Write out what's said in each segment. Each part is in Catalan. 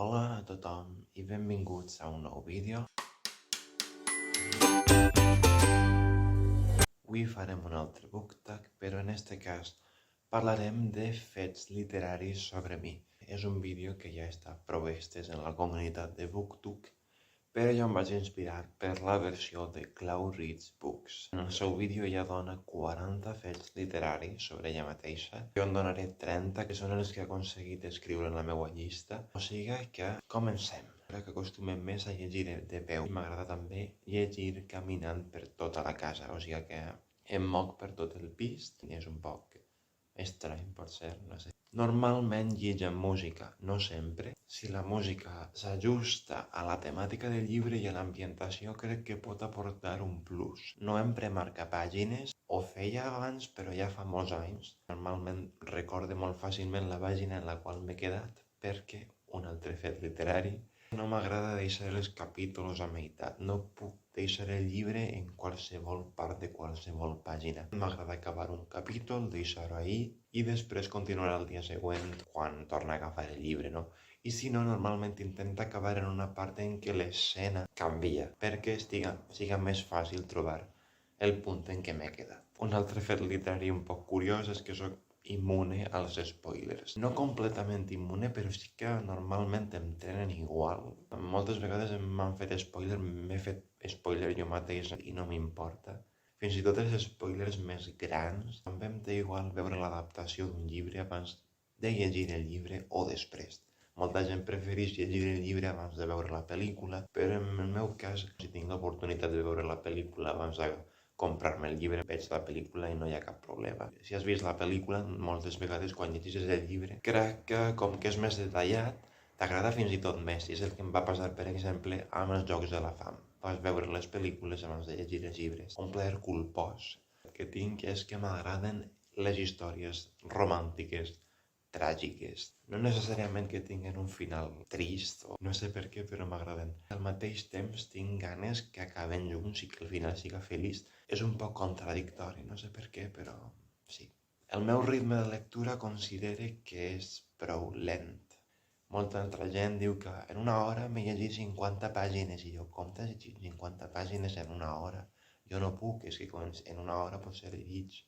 Hola a tothom i benvinguts a un nou vídeo. Avui farem un altre BookTag, però en este cas parlarem de fets literaris sobre mi. És un vídeo que ja està prou estès en la comunitat de BookTok, però jo em vaig inspirar per la versió de Clau Reads Books. En el seu vídeo ja dona 40 fets literaris sobre ella mateixa. Jo en donaré 30, que són els que he aconseguit escriure en la meva llista. O sigui que comencem. Ara que acostumem més a llegir de peu, m'agrada també llegir caminant per tota la casa. O sigui que em moc per tot el pis. És un poc estrany, pot ser, no sé. Normalment llegim música, no sempre. Si la música s'ajusta a la temàtica del llibre i a l'ambientació, crec que pot aportar un plus. No empre marcapàgines, ho feia abans, però ja fa molts anys. Normalment recorde molt fàcilment la pàgina en la qual m'he quedat, perquè, un altre fet literari, no m'agrada deixar els capítols a meitat. No puc deixar el llibre en qualsevol part de qualsevol pàgina. M'agrada acabar un capítol, deixar-ho ahí i després continuar el dia següent quan torna a agafar el llibre, no? I si no, normalment intento acabar en una part en què l'escena canvia perquè siga més fàcil trobar el punt en què m'he quedat. Un altre fet literari un poc curiós és que soc immune als spoilers. No completament immune, però sí que normalment em tenen igual. Moltes vegades m'han fet spoiler, m'he fet spoiler jo mateix i no m'importa. Fins i tot els spoilers més grans, també em té igual veure l'adaptació d'un llibre abans de llegir el llibre o després. Molta gent prefereix llegir el llibre abans de veure la pel·lícula, però en el meu cas, si tinc l'oportunitat de veure la pel·lícula abans de comprar-me el llibre, veig la pel·lícula i no hi ha cap problema. Si has vist la pel·lícula, moltes vegades quan llegeixes el llibre, crec que com que és més detallat, t'agrada fins i tot més. I és el que em va passar, per exemple, amb els Jocs de la Fam. Vas veure les pel·lícules abans de llegir els llibres. Un plaer culpós que tinc és que m'agraden les històries romàntiques, tràgiques. No necessàriament que tinguen un final trist o no sé per què, però m'agraden. Al mateix temps tinc ganes que acaben junts i que el final siga feliç. És un poc contradictori, no sé per què, però sí. El meu ritme de lectura considere que és prou lent. Molta altra gent diu que en una hora m'he llegit 50 pàgines i jo, com t'has llegit 50 pàgines en una hora? Jo no puc, és que en una hora potser he llegit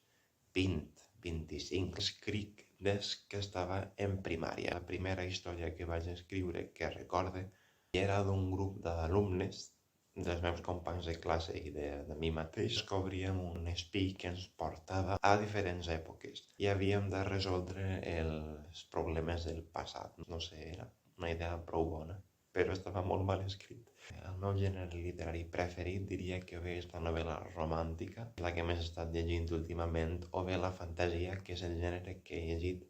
20, 25. Escric des que estava en primària. La primera història que vaig escriure que recorde era d'un grup d'alumnes, dels meus companys de classe i de mi mateix. Descobríem un espí que ens portava a diferents èpoques i havíem de resoldre els problemes del passat. No sé, era una idea prou bona, però estava molt mal escrit. El meu gènere literari preferit diria que bé és la novel·la romàntica, la que més he estat llegint últimament, o bé la fantasia, que és el gènere que he llegit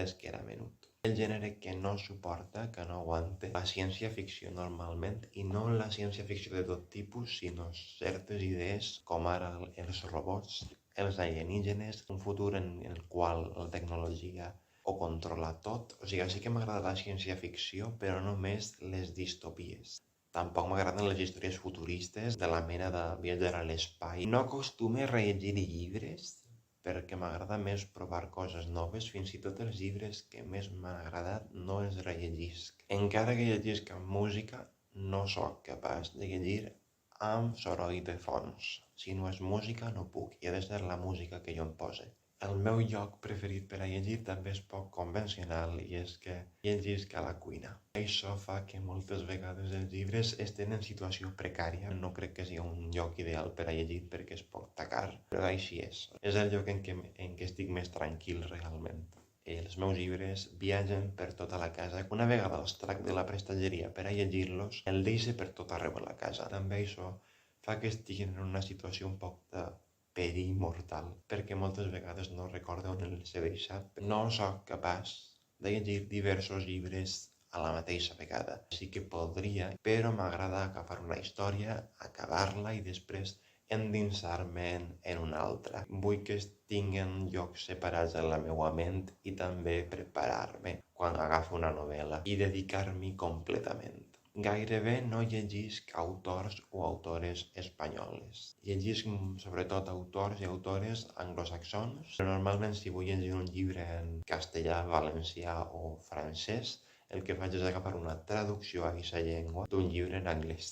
des que era menut. El gènere que no suporta, que no aguanta, la ciència-ficció normalment, i no la ciència-ficció de tot tipus, sinó certes idees com ara els robots, els alienígenes, un futur en el qual la tecnologia ho controla tot. O sigui, sí que m'agrada la ciència-ficció, però només les distopies. Tampoc m'agraden les històries futuristes de la mena de viatjar a l'espai. No acostumo a rellegir llibres perquè m'agrada més provar coses noves. Fins i tot els llibres que més m'han agradat no els rellegisc. Encara que llegisc amb música, no sóc capaç de llegir amb soroll de fons. Si no és música, no puc, i ha de ser la música que jo em pose. El meu lloc preferit per a llegir també és poc convencional i és que llegisc a la cuina. Això fa que moltes vegades els llibres estén en situació precària. No crec que sigui un lloc ideal per a llegir perquè és poc tacar, però així és. És el lloc en què estic més tranquil realment. Els meus llibres viatgen per tota la casa. Una vegada els trac de la prestatgeria per a llegir-los, el deixo per tot arreu a la casa. També això fa que estiguin en una situació un poc de perill mortal, perquè moltes vegades no recordo on els he deixat. No sóc capaç de llegir diversos llibres a la mateixa vegada. Sí que podria, però m'agrada agafar una història, acabar-la i després endinsar-me en una altra. Vull que tinguen llocs separats en la meva ment i també preparar-me quan agafo una novel·la i dedicar-m'hi completament. Gairebé no llegisc autors o autores espanyoles. Llegisc sobretot autors i autores anglosaxons, però normalment si vull llegir un llibre en castellà, valencià o francès, el que faig és agafar una traducció a aquesta llengua d'un llibre en anglès.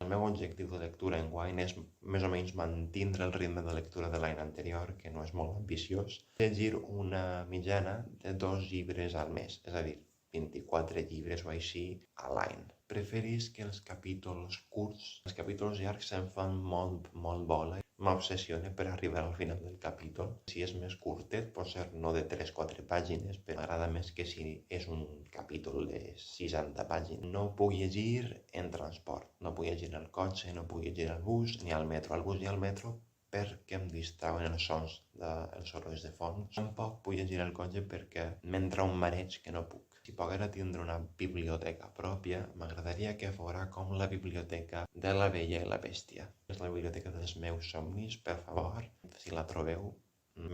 El meu objectiu de lectura enguany és més o menys mantindre el ritme de lectura de l'any anterior, que no és molt ambiciós, llegir una mitjana de 2 llibres al mes, és a dir, 24 llibres o així a l'any. Preferís que els capítols curts, els capítols llargs se'm fan molt bola. M'obsessione per arribar al final del capítol. Si és més curtet, pot ser no de 3-4 pàgines, però m'agrada més que si és un capítol de 60 pàgines. No puc llegir en transport, no puc llegir al cotxe, no puc llegir al bus, ni al metro. Al bus i al metro perquè em distrauen els sons dels sorolls de fons. Tampoc puc llegir al cotxe perquè m'entra un mareig que no puc. Si poguera tindre una biblioteca pròpia, m'agradaria que fora com la biblioteca de La Bella i la Bèstia. És la biblioteca dels meus somnis, per favor, si la trobeu,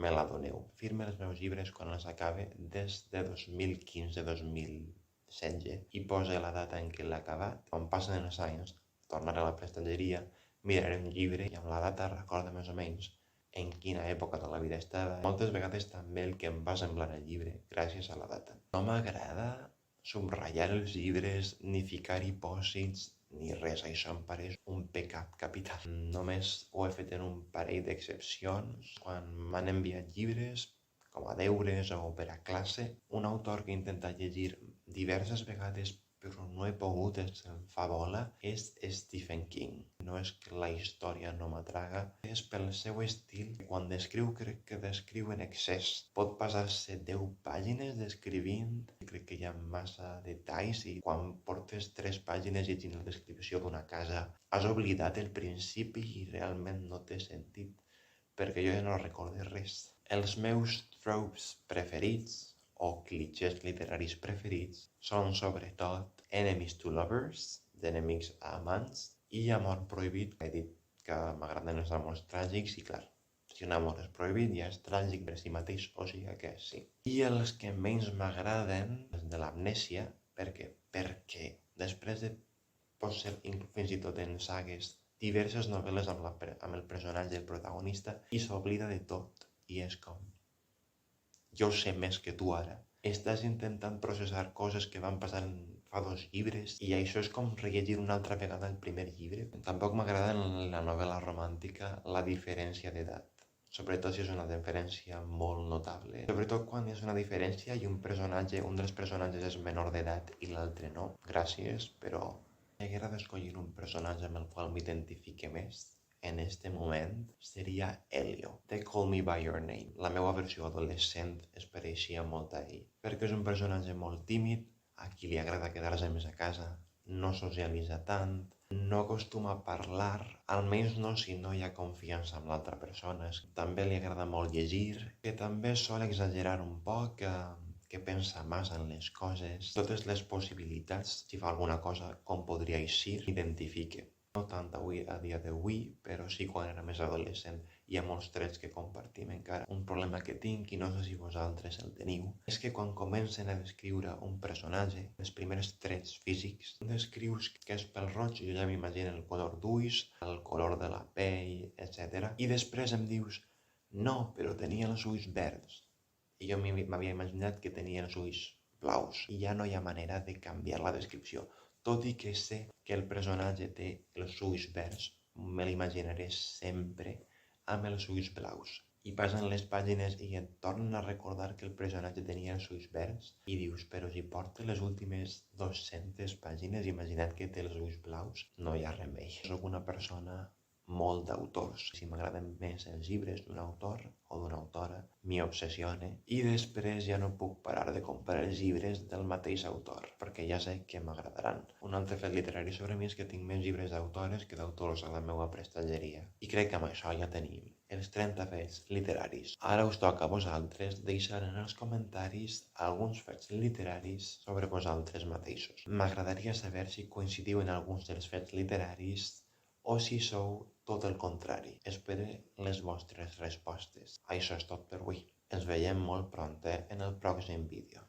me la doneu. Firme els meus llibres quan els acabe des de 2015-2016 i posa la data en què l'he acabat. Quan passen els anys, tornaré a la prestatgeria, miraré un llibre i amb la data recorda més o menys en quina època de la vida estava. Moltes vegades també el que em va semblar el llibre gràcies a la data. No m'agrada subratllar els llibres, ni ficar-hi pòsits, ni res. Això em pareix un pecat capital. Només ho he fet en un parell d'excepcions. Quan m'han enviat llibres, com a deures o per a classe, un autor que he intentat llegir diverses vegades però no he pogut, em fa bola, és Stephen King. No és que la història no m'atraga, és pel seu estil. Quan descriu, crec que descriu en excés. Pot passar-se 10 pàgines descrivint, crec que hi ha massa detalls i quan portes 3 pàgines llegint la descripció d'una casa has oblidat el principi i realment no té sentit, perquè jo ja no recordo res. Els meus tropes preferits o clichés literaris preferits són sobretot enemies to lovers, d'enemics a amants, i amor prohibit. He dit que m'agraden els amors tràgics i clar, si un amor és prohibit ja és tràgic per si mateix, o sigui que sí. I els que menys m'agraden, els de l'amnèsia, per què? Perquè després de, pot ser fins i tot en sagues, diverses novel·les amb el personatge del protagonista i s'oblida de tot i és com jo sé més que tu ara. Estàs intentant processar coses que van passar fa 2 llibres i això és com rellegir una altra vegada el primer llibre. Tampoc m'agrada en la novel·la romàntica la diferència d'edat, sobretot si és una diferència molt notable. Sobretot quan és una diferència i un dels personatges és menor d'edat i l'altre no. Gràcies, però si haguera d'escollir un personatge amb el qual m'identifique més, en este moment seria Elio, de Call Me By Your Name. La meva versió adolescent es pareixia molt a ell, perquè és un personatge molt tímid, a qui li agrada quedar-se més a casa, no socialitza tant, no acostuma a parlar, almenys no si no hi ha confiança amb l'altra persona. També li agrada molt llegir, que també sol exagerar un poc, que pensa massa en les coses, totes les possibilitats, si fa alguna cosa, com podria eixir, identifique. No tant avui, a dia d'avui, però sí quan era més adolescent. Hi ha molts trets que compartim encara. Un problema que tinc, i no sé si vosaltres el teniu, és que quan comencen a descriure un personatge, els primers trets físics, descrius que és pèl roig, jo ja m'imagino el color d'ulls, el color de la pell, etc. I després em dius, no, però tenia els ulls verds. I jo m'havia imaginat que tenia els ulls blaus. I ja no hi ha manera de canviar la descripció. Tot i que sé que el personatge té els ulls verds, me l'imaginaré sempre amb els ulls blaus. I passen les pàgines i et tornen a recordar que el personatge tenia els ulls verds i dius, però si porta les últimes 200 pàgines, imagina't que té els ulls blaus, no hi ha remei. Soc una persona molt d'autors. Si m'agraden més els llibres d'un autor o d'una autora, m'hi obsessione i després ja no puc parar de comprar els llibres del mateix autor, perquè ja sé que m'agradaran. Un altre fet literari sobre mi és que tinc més llibres d'autores que d'autors a la meva prestatgeria. I crec que amb això ja tenim els 30 fets literaris. Ara us toca a vosaltres deixar en els comentaris alguns fets literaris sobre vosaltres mateixos. M'agradaria saber si coincidiu en alguns dels fets literaris o si sou tot el contrari. Espero les vostres respostes. Això és tot per avui. Ens veiem molt pront en el pròxim vídeo.